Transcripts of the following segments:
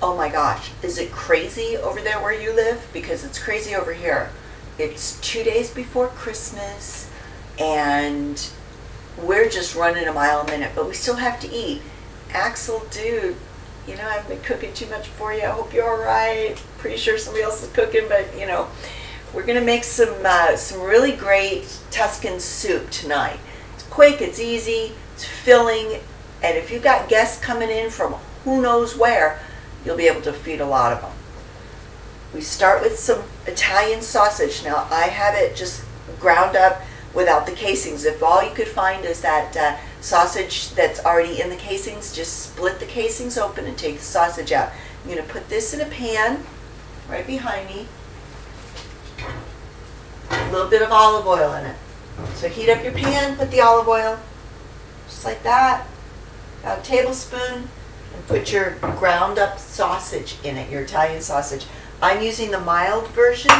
Oh my gosh, is it crazy over there where you live? Because it's crazy over here. It's 2 days before Christmas and we're just running a mile a minute, but we still have to eat. Axel, dude, you know, I've been cooking too much for you. I hope you're all right. Pretty sure somebody else is cooking, but you know, we're gonna make some really great Tuscan soup tonight. It's quick, it's easy, it's filling, and if you've got guests coming in from who knows where, you'll be able to feed a lot of them. We start with some Italian sausage. Now I have it just ground up without the casings. If all you could find is that sausage that's already in the casings, just split the casings open and take the sausage out. I'm going to put this in a pan right behind me. A little bit of olive oil in it. So heat up your pan, put the olive oil, just like that, about a tablespoon, and put your ground up sausage in it, your Italian sausage. I'm using the mild version,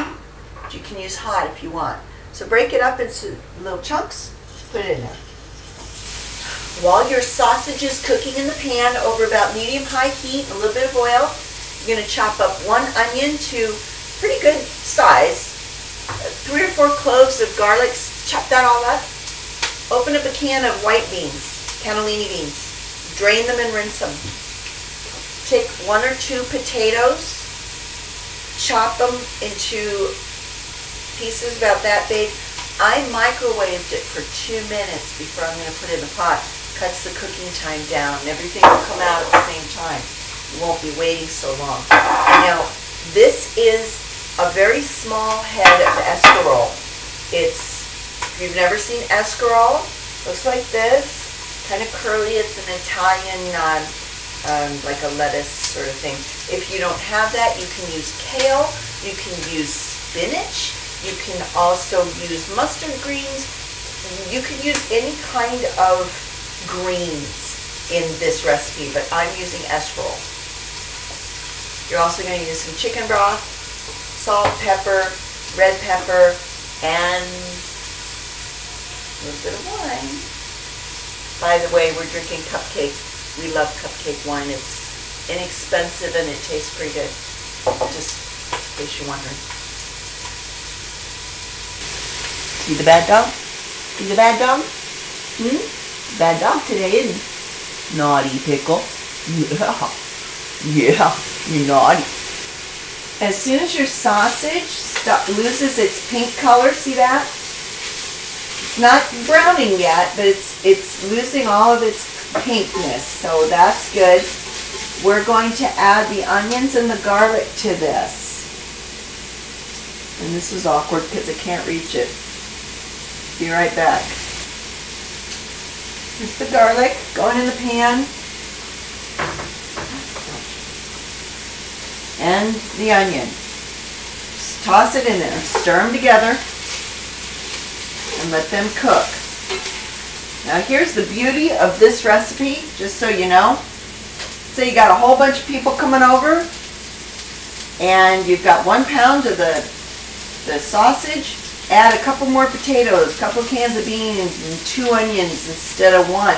but you can use hot if you want. So break it up into little chunks, put it in there. While your sausage is cooking in the pan over about medium-high heat, a little bit of oil, you're going to chop up 1 onion to pretty good size, 3 or 4 cloves of garlic, chop that all up. Open up a can of white beans, cannellini beans, drain them and rinse them. Take 1 or 2 potatoes, chop them into pieces about that big. I microwaved it for 2 minutes before I'm going to put it in the pot. Cuts the cooking time down and everything will come out at the same time. You won't be waiting so long. Now, this is a very small head of escarole. If you've never seen escarole, looks like this, kind of curly. It's an Italian, like a lettuce sort of thing. If you don't have that, you can use kale, you can use spinach, you can also use mustard greens, you can use any kind of greens in this recipe, but I'm using escarole. You're also going to use some chicken broth, salt, pepper, red pepper, and a little bit of wine. By the way, we're drinking cupcake. We love cupcake wine. It's inexpensive and it tastes pretty good. Just in case you're wondering. See the bad dog? See the bad dog? Bad dog today, isn't he? Naughty pickle. Yeah, you're naughty. As soon as your sausage loses its pink color, see that? It's not browning yet, but it's losing all of its pinkness, so that's good. We're going to add the onions and the garlic to this. And this is awkward because I can't reach it. Be right back. Here's the garlic going in the pan. And the onion. Just toss it in there. Stir them together. And let them cook. Now here's the beauty of this recipe, just so you know. Say you got a whole bunch of people coming over. And you've got 1 pound of the sausage. Add a couple more potatoes, a couple cans of beans, and 2 onions instead of 1.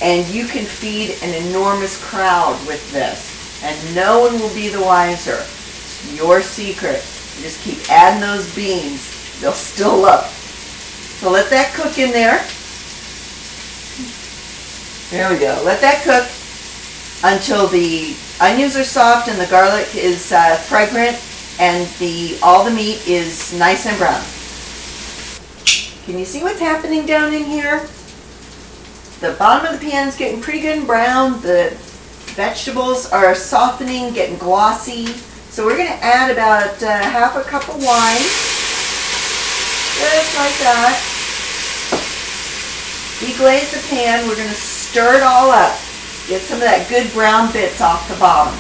And you can feed an enormous crowd with this. And no one will be the wiser. It's your secret. You just keep adding those beans. They'll still love it. So let that cook in there. There we go. Let that cook until the onions are soft and the garlic is fragrant and all the meat is nice and brown. Can you see what's happening down in here? The bottom of the pan is getting pretty good and brown. The vegetables are softening, getting glossy. So we're going to add about half a cup of wine. Just like that. Deglaze the pan. We're going to stir it all up. Get some of that good brown bits off the bottom.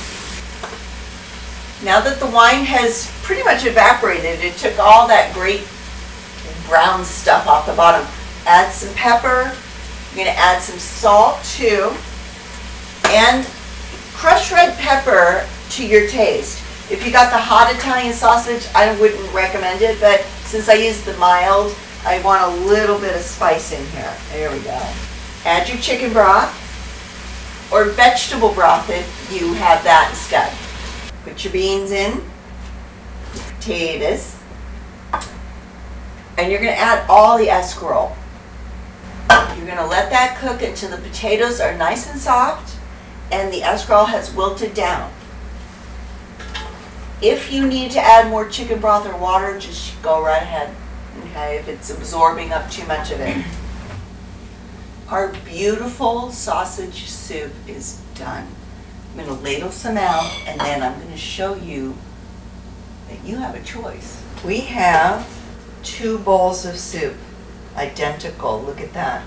Now that the wine has pretty much evaporated, it took all that great brown stuff off the bottom. Add some pepper. You're going to add some salt too. And crushed red pepper to your taste. If you got the hot Italian sausage, I wouldn't recommend it, but since I used the mild, I want a little bit of spice in here. There we go. Add your chicken broth or vegetable broth if you have that instead. Put your beans in, potatoes, and you're going to add all the escarole. You're going to let that cook until the potatoes are nice and soft and the escarole has wilted down. If you need to add more chicken broth or water, just go right ahead, okay, if it's absorbing up too much of it. Our beautiful sausage soup is done. I'm going to ladle some out and then I'm going to show you that you have a choice. We have 2 bowls of soup, identical, look at that.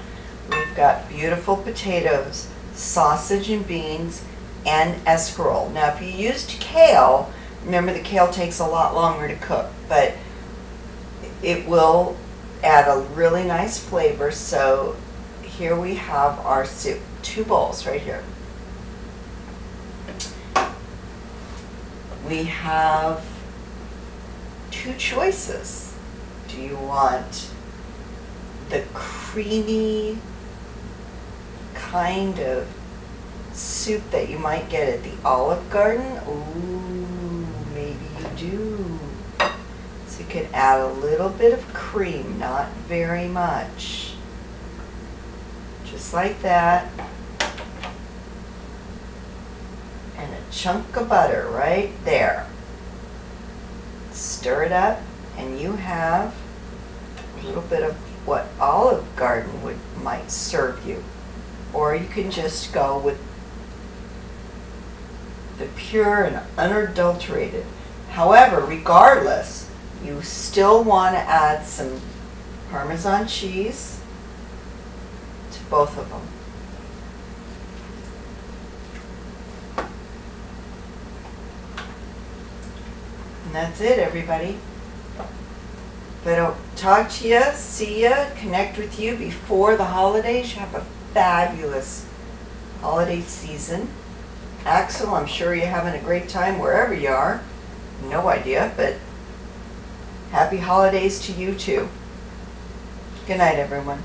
We've got beautiful potatoes, sausage and beans, and escarole. Now if you used kale, remember the kale takes a lot longer to cook, but it will add a really nice flavor. So here we have our soup, 2 bowls right here. We have 2 choices. Do you want the creamy kind of soup that you might get at the Olive Garden? Ooh, maybe you do. So you could add a little bit of cream, not very much. Just like that. And a chunk of butter right there. Stir it up and you have a little bit of what Olive Garden might serve you. Or you can just go with the pure and unadulterated. However, regardless, you still want to add some Parmesan cheese to both of them. And that's it, everybody. If I don't talk to you, see you, connect with you before the holidays, you have a fabulous holiday season. Axel, I'm sure you're having a great time wherever you are. No idea, but happy holidays to you too. Good night, everyone.